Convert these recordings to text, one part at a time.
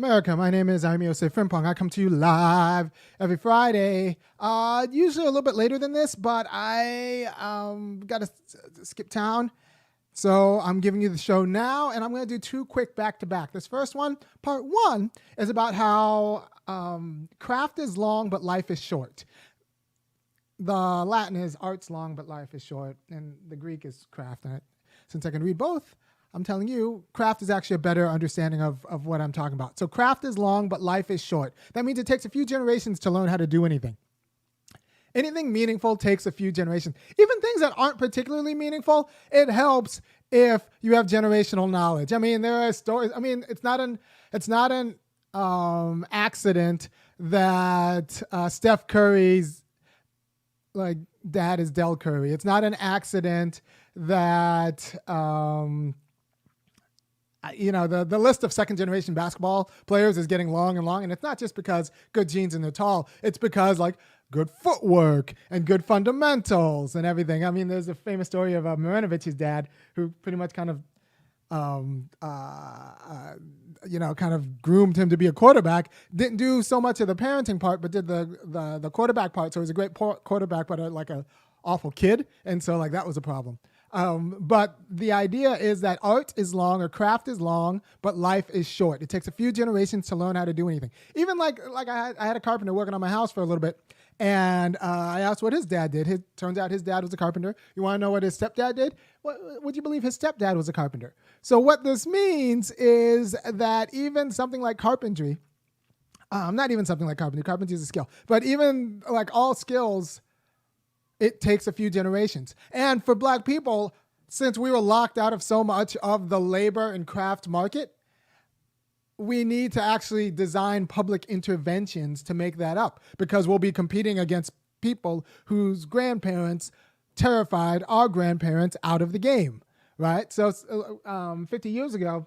America, my name is Osei-Frimpong. I come to you live every Friday, usually a little bit later than this, but I got to skip town. So I'm giving you the show now, and I'm going to do two quick back-to-back. This first one, part one, is about how craft is long, but life is short. The Latin is art's long, but life is short, and the Greek is craft. And since I can read both, I'm telling you, craft is actually a better understanding of what I'm talking about. So craft is long, but life is short. That means it takes a few generations to learn how to do anything. Anything meaningful takes a few generations. Even things that aren't particularly meaningful, it helps if you have generational knowledge. I mean, there are stories. I mean, it's not an accident that Steph Curry's dad is Del Curry. It's not an accident that the list of second generation basketball players is getting long and long. And it's not just because good genes and they're tall. It's because good footwork and good fundamentals and everything. I mean, there's a famous story of Marinovich's dad who pretty much kind of groomed him to be a quarterback. Didn't do so much of the parenting part, but did the quarterback part. So he was a great quarterback, but an awful kid. And so that was a problem. But the idea is that art is long or craft is long, but life is short. It takes a few generations to learn how to do anything. Even I had a carpenter working on my house for a little bit, and I asked what his dad did. Turns out his dad was a carpenter. You want to know what his stepdad did? Would you believe his stepdad was a carpenter? So what this means is that even something like carpentry, not even something like carpentry is a skill, but even all skills, it takes a few generations. And for Black people, since we were locked out of so much of the labor and craft market, we need to actually design public interventions to make that up, because we'll be competing against people whose grandparents terrified our grandparents out of the game, right? So 50 years ago,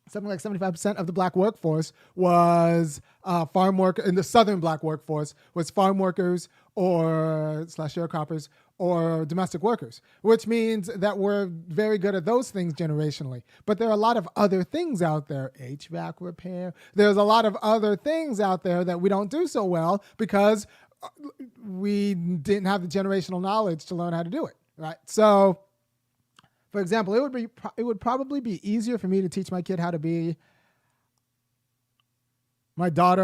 something like 75% of the Black workforce was farm work. In the Southern Black workforce was farm workers or /sharecroppers or domestic workers, which means that we're very good at those things generationally. But there are a lot of other things out there, HVAC repair. There's a lot of other things out there that we don't do so well because we didn't have the generational knowledge to learn how to do it, right? So, for example, it would probably be easier for me to teach my daughter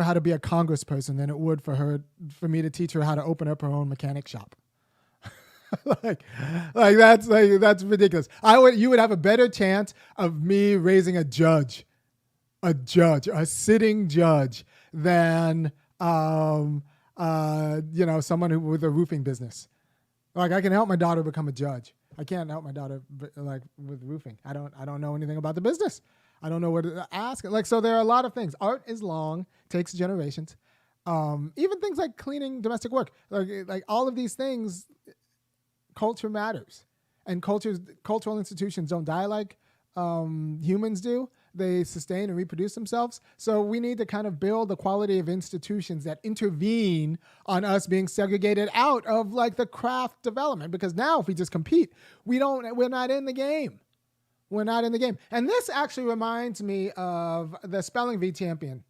how to be a congressperson than it would for me to teach her how to open up her own mechanic shop. That's ridiculous. You would have a better chance of me raising a sitting judge than someone with a roofing business. I can help my daughter become a judge. I can't help my daughter with roofing. I don't know anything about the business. I don't know what to ask. So there are a lot of things. Art is long, takes generations. Even things like cleaning, domestic work, like all of these things, culture matters. And cultural institutions don't die like humans do. They sustain and reproduce themselves. So we need to kind of build the quality of institutions that intervene on us being segregated out of the craft development. Because now if we just compete, we're not in the game. We're not in the game. And this actually reminds me of the spelling bee champion,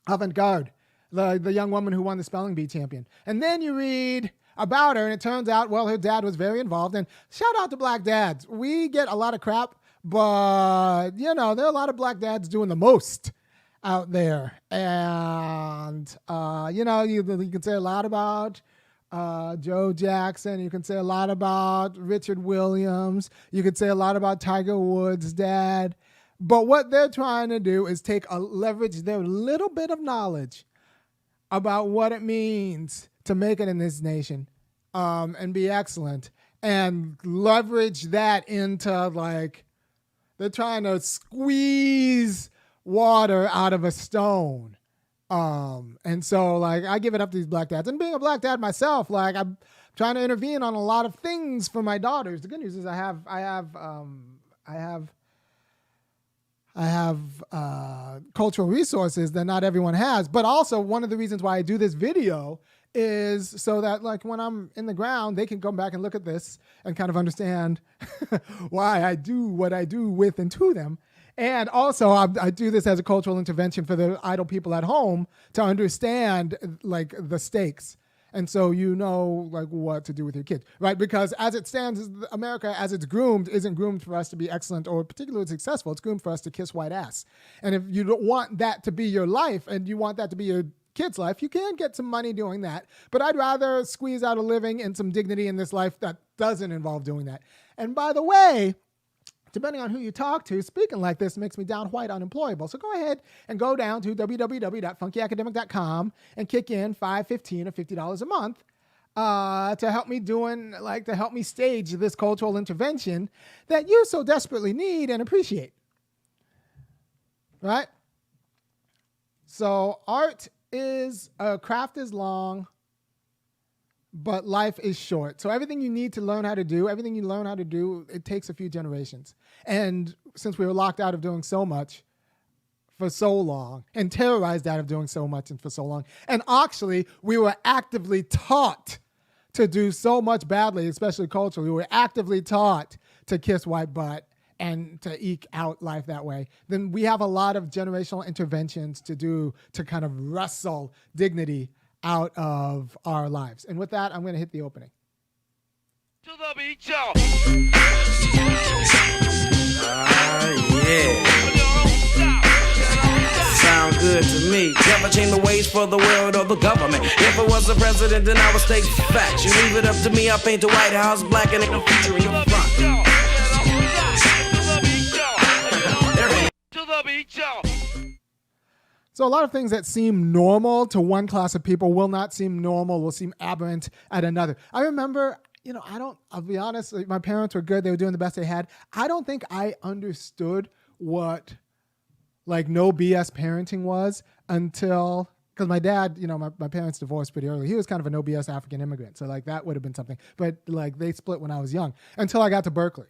Avant-Garde, the young woman who won the spelling bee champion. And then you read about her and it turns out, her dad was very involved. And shout out to Black dads. We get a lot of crap, but, there are a lot of Black dads doing the most out there. And, you can say a lot about Joe Jackson. You can say a lot about Richard Williams. You could say a lot about Tiger Woods' dad. But what they're trying to do is leverage their little bit of knowledge about what it means to make it in this nation and be excellent and leverage that into they're trying to squeeze water out of a stone. And so I give it up to these Black dads. And being a Black dad myself, I'm trying to intervene on a lot of things for my daughters. The good news is I have cultural resources that not everyone has. But also one of the reasons why I do this video is so that when I'm in the ground, they can come back and look at this and kind of understand why I do what I do with and to them. And also, I do this as a cultural intervention for the idle people at home to understand like the stakes. And so you know like what to do with your kids, right? Because as it stands, America, as it's groomed, isn't groomed for us to be excellent or particularly successful. It's groomed for us to kiss white ass. And if you don't want that to be your life and you want that to be your kid's life, you can get some money doing that. But I'd rather squeeze out a living and some dignity in this life that doesn't involve doing that. And by the way, depending on who you talk to, speaking like this makes me down white unemployable. So go ahead and go down to www.funkyacademic.com and kick in $5, $15, or $50 a month to help me to help me stage this cultural intervention that you so desperately need and appreciate. Right? So craft is long, but life is short. So everything you need to learn how to do, it takes a few generations. And since we were locked out of doing so much for so long and terrorized out of doing so much and for so long, and actually we were actively taught to do so much badly, especially culturally, we were actively taught to kiss white butt and to eke out life that way, then we have a lot of generational interventions to do to kind of wrestle dignity out of our lives. And with that, I'm going to hit the opening. To the beat, y'all. Yeah. Sound good to me. Never change the ways for the world or the government. If I was the president, then I would state facts. You leave it up to me, I paint the White House black and it can feature in your front. To the beat, y'all. So a lot of things that seem normal to one class of people will not seem normal, will seem aberrant at another. I remember, I'll be honest, like, my parents were good. They were doing the best they had. I don't think I understood what like no BS parenting was until, because my dad, my parents divorced pretty early. He was kind of a no BS African immigrant. So like that would have been something, but like they split when I was young until I got to Berkeley.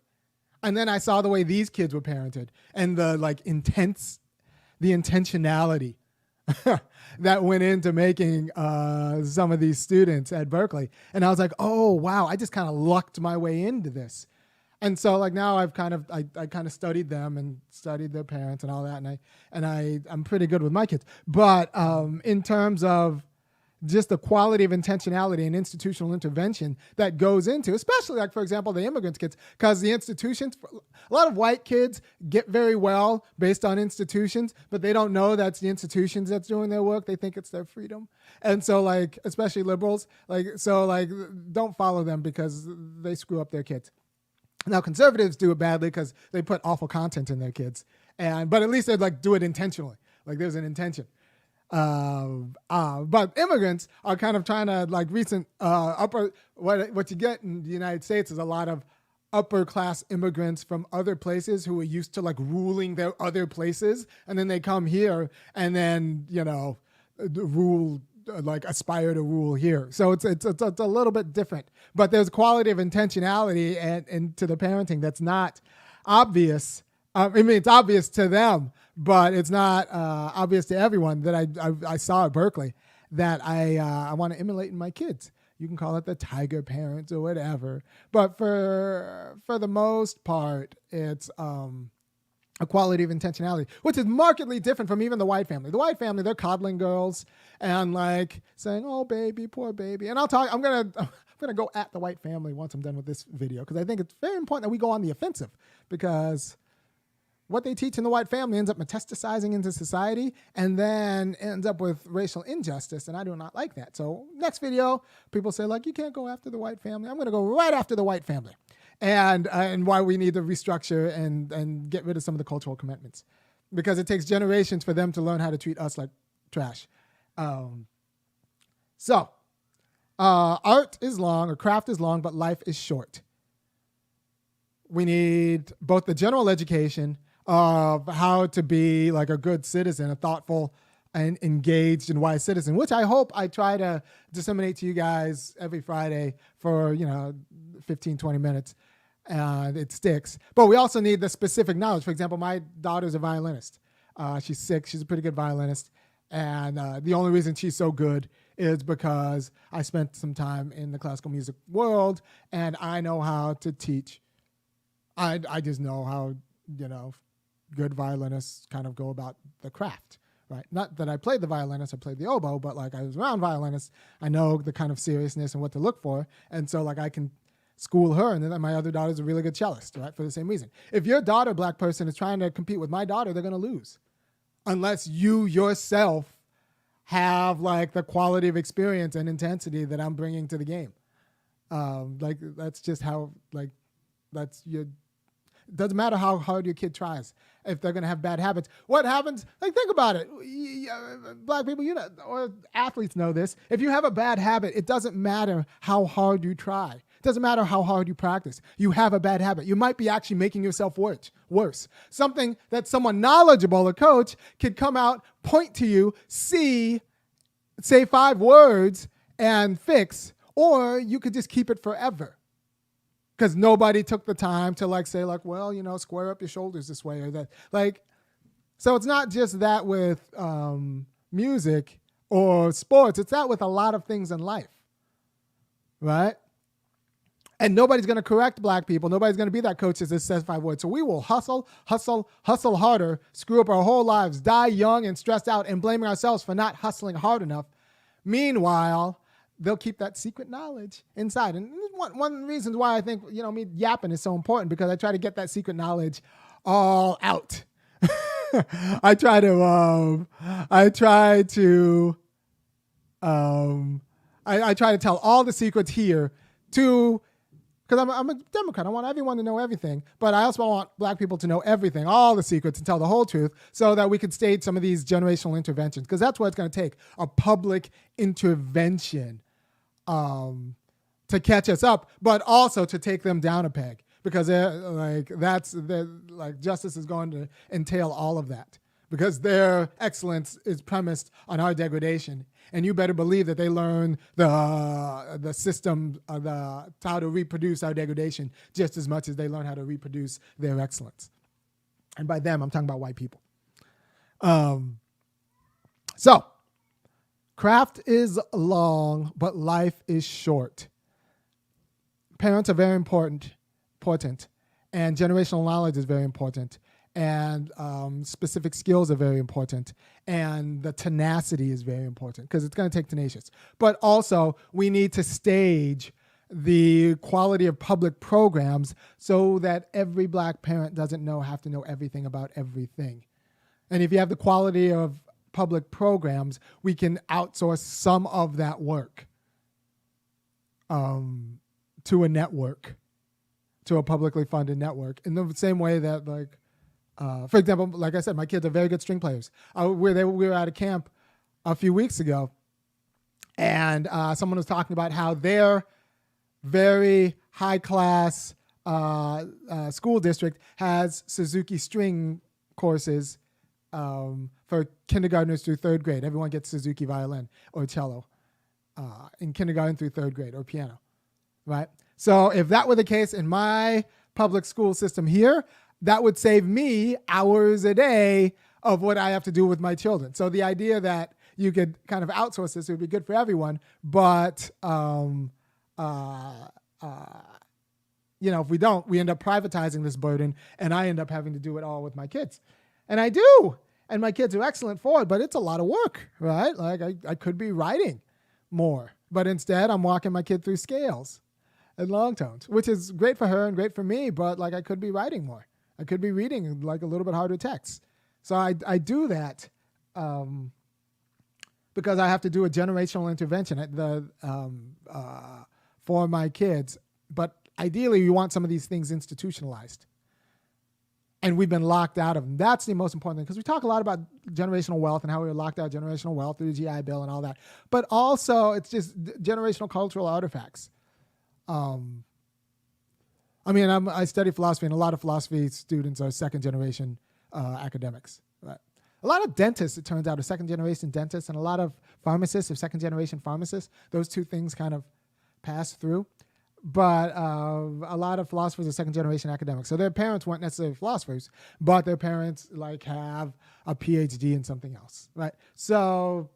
And then I saw the way these kids were parented and the intentionality that went into making some of these students at Berkeley. And I was like, oh, wow, I just kind of lucked my way into this. And so like now I kind of studied them and studied their parents and all that. And I'm pretty good with my kids. But in terms of just the quality of intentionality and institutional intervention that goes into, especially like, for example, the immigrants kids, because the institutions, a lot of white kids get very well based on institutions, but they don't know that's the institutions that's doing their work. They think it's their freedom. And so like, especially liberals, don't follow them because they screw up their kids. Now conservatives do it badly because they put awful content in their kids. But at least they do it intentionally. Like there's an intention. But immigrants are kind of trying to recent what you get in the United States is a lot of upper class immigrants from other places who are used to ruling their other places, and then they come here and then rule aspire to rule here. So it's a little bit different, but there's quality of intentionality and to the parenting that's not obvious. It's obvious to them, but it's not obvious to everyone that I saw at Berkeley that I want to emulate in my kids. You can call it the tiger parents or whatever, but for the most part, it's a quality of intentionality, which is markedly different from even the white family. The white family, they're coddling girls and saying, "Oh, baby, poor baby." And I'm gonna go at the white family once I'm done with this video because I think it's very important that we go on the offensive because what they teach in the white family ends up metastasizing into society and then ends up with racial injustice, and I do not like that. So next video, people say you can't go after the white family. I'm going to go right after the white family and why we need to restructure and get rid of some of the cultural commitments because it takes generations for them to learn how to treat us like trash. Art is long or craft is long, but life is short. We need both the general education of how to be a good citizen, a thoughtful and engaged and wise citizen, which I hope I try to disseminate to you guys every Friday for, 15, 20 minutes. It sticks. But we also need the specific knowledge. For example, my daughter's a violinist. She's 6. She's a pretty good violinist. And the only reason she's so good is because I spent some time in the classical music world and I know how to teach. I just know how, good violinists kind of go about the craft, right? Not that I played the violinist, I played the oboe, but like I was around violinists, I know the kind of seriousness and what to look for, and so like I can school her, and then my other daughter's a really good cellist, right? For the same reason. If your daughter, black person, is trying to compete with my daughter, they're going to lose. Unless you yourself have like the quality of experience and intensity that I'm bringing to the game. Like that's just how, like, that's your, it doesn't matter how hard your kid tries. If they're going to have bad habits, what happens? Like, think about it. Black people, you know, or athletes know this. If you have a bad habit, it doesn't matter how hard you try. It doesn't matter how hard you practice. You have a bad habit. You might be actually making yourself worse. Something that someone knowledgeable, a coach, could come out, point to you, see, say 5 words and fix, or you could just keep it forever. Because nobody took the time to like say like, well, you know, square up your shoulders this way or that. Like, so it's not just that with music or sports. It's that with a lot of things in life, right? And nobody's going to correct black people. Nobody's going to be that coach that says 5 words. So we will hustle harder, screw up our whole lives, die young and stressed out and blaming ourselves for not hustling hard enough. Meanwhile, they'll keep that secret knowledge inside. And one of the reasons why I think, you know, me yapping is so important, because I try to get that secret knowledge all out. I try to tell all the secrets here to, because I'm a Democrat. I want everyone to know everything, but I also want black people to know everything, all the secrets, and tell the whole truth, so that we could stage some of these generational interventions, because that's what it's going to take, a public intervention to catch us up, but also to take them down a peg, because justice is going to entail all of that, because their excellence is premised on our degradation. And you better believe that they learn the system, how to reproduce our degradation just as much as they learn how to reproduce their excellence. And by them, I'm talking about white people. So, craft is long, but life is short. Parents are very important, and generational knowledge is very important. And specific skills are very important, and the tenacity is very important, because it's going to take tenacious. But also, we need to stage the quality of public programs so that every black parent doesn't have to know everything about everything. And if you have the quality of public programs, we can outsource some of that work to a network, to a publicly funded network, in the same way that, like, for example, like I said, my kids are very good string players. We were at a camp a few weeks ago, and someone was talking about how their very high-class school district has Suzuki string courses for kindergartners through 3rd grade. Everyone gets Suzuki violin or cello in kindergarten through 3rd grade, or piano, right? So if that were the case in my public school system here, that would save me hours a day of what I have to do with my children. So the idea that you could kind of outsource this would be good for everyone, but if we don't, we end up privatizing this burden, and I end up having to do it all with my kids. And I do, and my kids are excellent for it, but it's a lot of work, right? Like I could be writing more, but instead I'm walking my kid through scales and long tones, which is great for her and great for me, but like I could be writing more. I could be reading like a little bit harder text. So I do that because I have to do a generational intervention for my kids. But ideally, we want some of these things institutionalized. And we've been locked out of them. That's the most important thing, because we talk a lot about generational wealth and how we were locked out of generational wealth through the GI Bill and all that. But also, it's just generational cultural artifacts. I study philosophy, and a lot of philosophy students are 2nd generation academics. Right? A lot of dentists, it turns out, are 2nd generation dentists, and a lot of pharmacists are 2nd generation pharmacists. Those two things kind of pass through. But a lot of philosophers are 2nd generation academics. So their parents weren't necessarily philosophers, but their parents like have a PhD in something else, right? So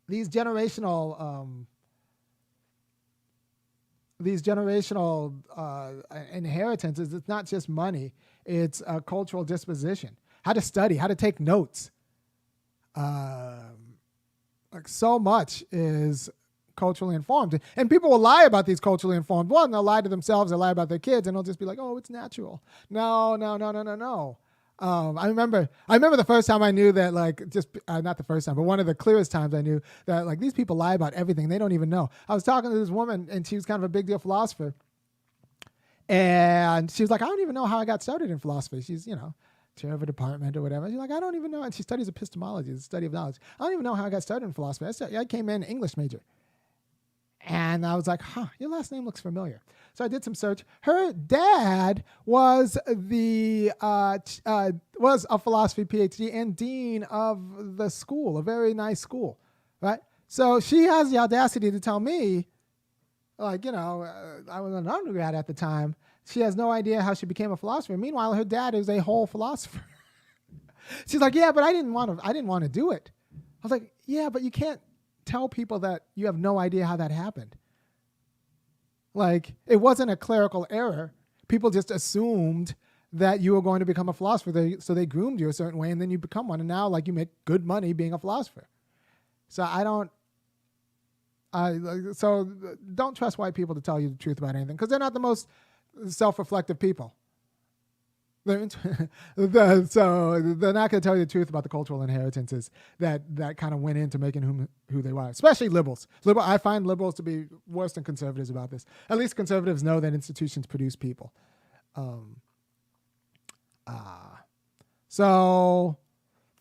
these generational inheritances, it's not just money. It's a cultural disposition, how to study, how to take notes. Like so much is culturally informed. And people will lie about these culturally informed. One, they'll lie to themselves, they'll lie about their kids, and they'll just be like, oh, it's natural. No. I remember the first time I knew that, like, just not the first time, but one of the clearest times I knew that, like, these people lie about everything. They don't even know. I was talking to this woman, and she was kind of a big deal philosopher. And she was like, I don't even know how I got started in philosophy. She's, chair of a department or whatever. She's like, I don't even know. And she studies epistemology, the study of knowledge. I don't even know how I got started in philosophy. I came in English major. And I was like, your last name looks familiar. So I did some search. Her dad was was a philosophy PhD and dean of the school, a very nice school, right? So she has the audacity to tell me, like, I was an undergrad at the time. She has no idea how she became a philosopher. Meanwhile, her dad is a whole philosopher. She's like, yeah, but I didn't want to do it. I was like, yeah, but you can't tell people that you have no idea how that happened. Like, it wasn't a clerical error. People just assumed that you were going to become a philosopher. So they groomed you a certain way, and then you become one. And now, like, you make good money being a philosopher. So so don't trust white people to tell you the truth about anything, because they're not the most self-reflective people. So they're not going to tell you the truth about the cultural inheritances that kind of went into making who they were, especially liberals. I find liberals to be worse than conservatives about this. At least conservatives know that institutions produce people. So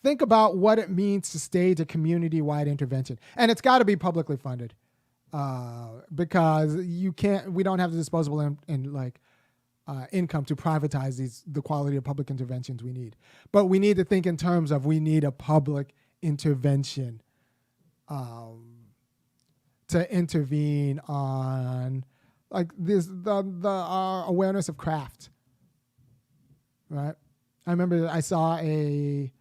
think about what it means to stage a community-wide intervention. And it's got to be publicly funded, because we don't have the disposable income to privatize the quality of public interventions we need. But we need to think in terms of, we need a public intervention to intervene on, like, our awareness of craft, right? I remember I saw a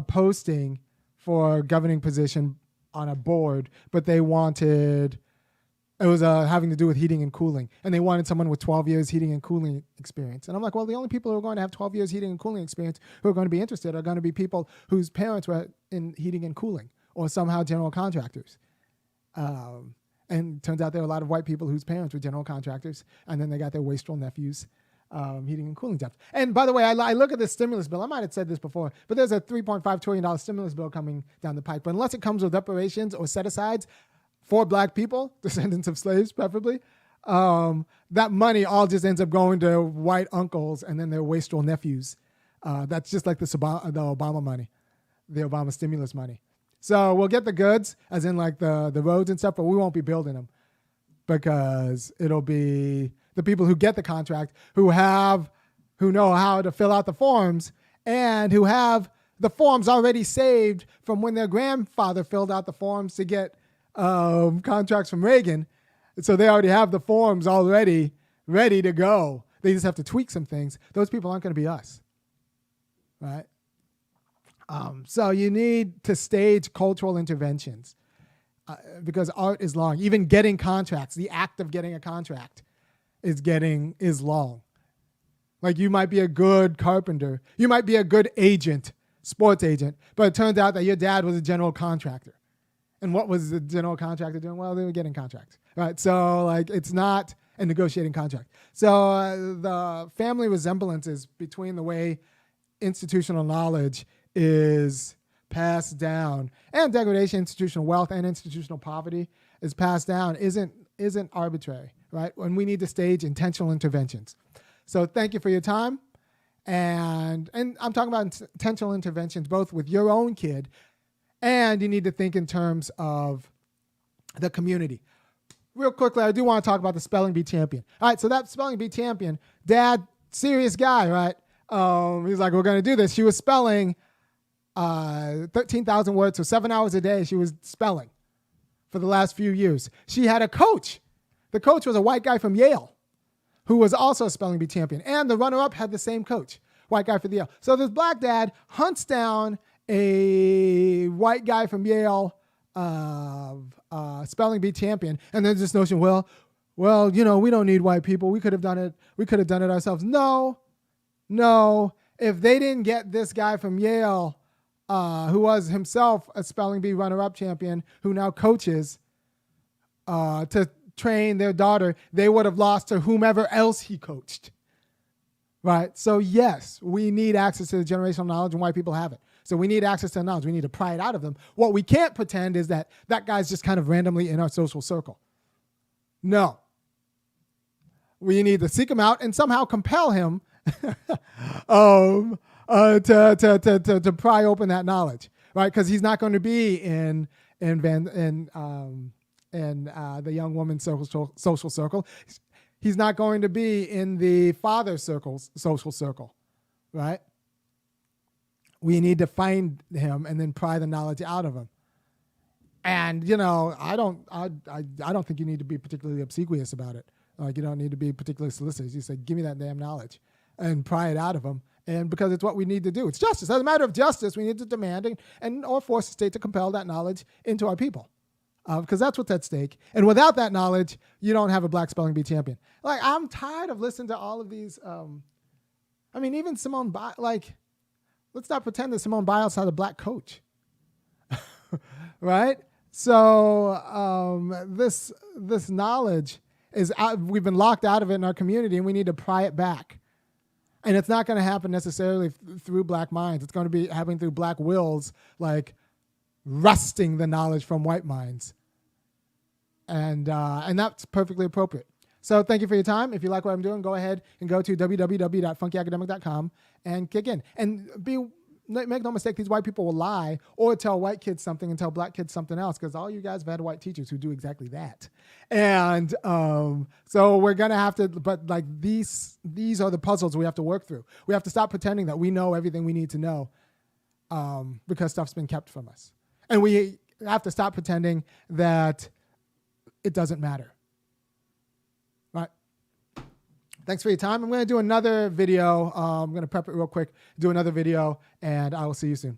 posting for a governing position on a board, but they wanted, it was having to do with heating and cooling, and they wanted someone with 12 years heating and cooling experience. And I'm like, well, the only people who are going to have 12 years heating and cooling experience who are going to be interested are going to be people whose parents were in heating and cooling, or somehow general contractors. And it turns out there are a lot of white people whose parents were general contractors, and then they got their wastrel nephews heating and cooling jobs. And by the way, I look at this stimulus bill. I might have said this before, but there's a $3.5 trillion stimulus bill coming down the pike. But unless it comes with reparations or set-asides for black people, descendants of slaves preferably, that money all just ends up going to white uncles and then their wastrel nephews. That's just like the Obama money, the Obama stimulus money. So we'll get the goods, as in like the roads and stuff, but we won't be building them, because it'll be the people who get the contract, who know how to fill out the forms, and who have the forms already saved from when their grandfather filled out the forms to get contracts from Reagan. So they already have the forms already ready to go. They just have to tweak some things. Those people aren't going to be us, right? So you need to stage cultural interventions, because art is long. Even getting contracts, the act of getting a contract is long. Like, you might be a good carpenter, you might be a good agent, sports agent, but it turns out that your dad was a general contractor. And what was the general contractor doing? Well, they were getting contracts, right? So, like, it's not a negotiating contract. So the family resemblances between the way institutional knowledge is passed down, and degradation, institutional wealth, and institutional poverty is passed down isn't arbitrary, right? And we need to stage intentional interventions. So thank you for your time. And I'm talking about intentional interventions both with your own kid, and you need to think in terms of the community. Real quickly, I do want to talk about the spelling bee champion. All right, so that spelling bee champion, dad, serious guy, right? He's like, we're going to do this. She was spelling 13,000 words, so 7 hours a day she was spelling for the last few years. She had a coach. The coach was a white guy from Yale who was also a spelling bee champion. And the runner-up had the same coach, white guy from Yale. So this black dad hunts down a white guy from Yale spelling bee champion. And there's this notion, well, you know, we don't need white people. We could have done it. We could have done it ourselves. No. no, if they didn't get this guy from Yale, who was himself a spelling bee runner-up champion, who now coaches to train their daughter, they would have lost to whomever else he coached. Right? So yes, we need access to the generational knowledge, and white people have it. So we need access to the knowledge. We need to pry it out of them. What we can't pretend is that that guy's just kind of randomly in our social circle. No. We need to seek him out and somehow compel him to pry open that knowledge, right? Because he's not going to be in the young woman's social circle. He's not going to be in the father's social circle, right? We need to find him and then pry the knowledge out of him. And I don't think you need to be particularly obsequious about it. Like, you don't need to be particularly solicitous. You say, give me that damn knowledge and pry it out of him. And because it's what we need to do. It's justice. As a matter of justice, we need to demand or force the state to compel that knowledge into our people. Because that's what's at stake. And without that knowledge, you don't have a black spelling bee champion. Like, I'm tired of listening to all of these. Even Simone Biles, let's not pretend that Simone Biles had a black coach. Right? So this knowledge is out, we've been locked out of it in our community, and we need to pry it back. And it's not going to happen necessarily through black minds. It's going to be happening through black wills, like wresting the knowledge from white minds. And that's perfectly appropriate. So thank you for your time. If you like what I'm doing, go ahead and go to www.funkyacademic.com and kick in. And make no mistake, these white people will lie or tell white kids something and tell black kids something else, because all you guys have had white teachers who do exactly that. And so we're going to have to, but like these are the puzzles we have to work through. We have to stop pretending that we know everything we need to know because stuff's been kept from us. And we have to stop pretending that it doesn't matter. Right? Thanks for your time. I'm going to do another video. I'm going to prep it real quick, do another video, and I will see you soon.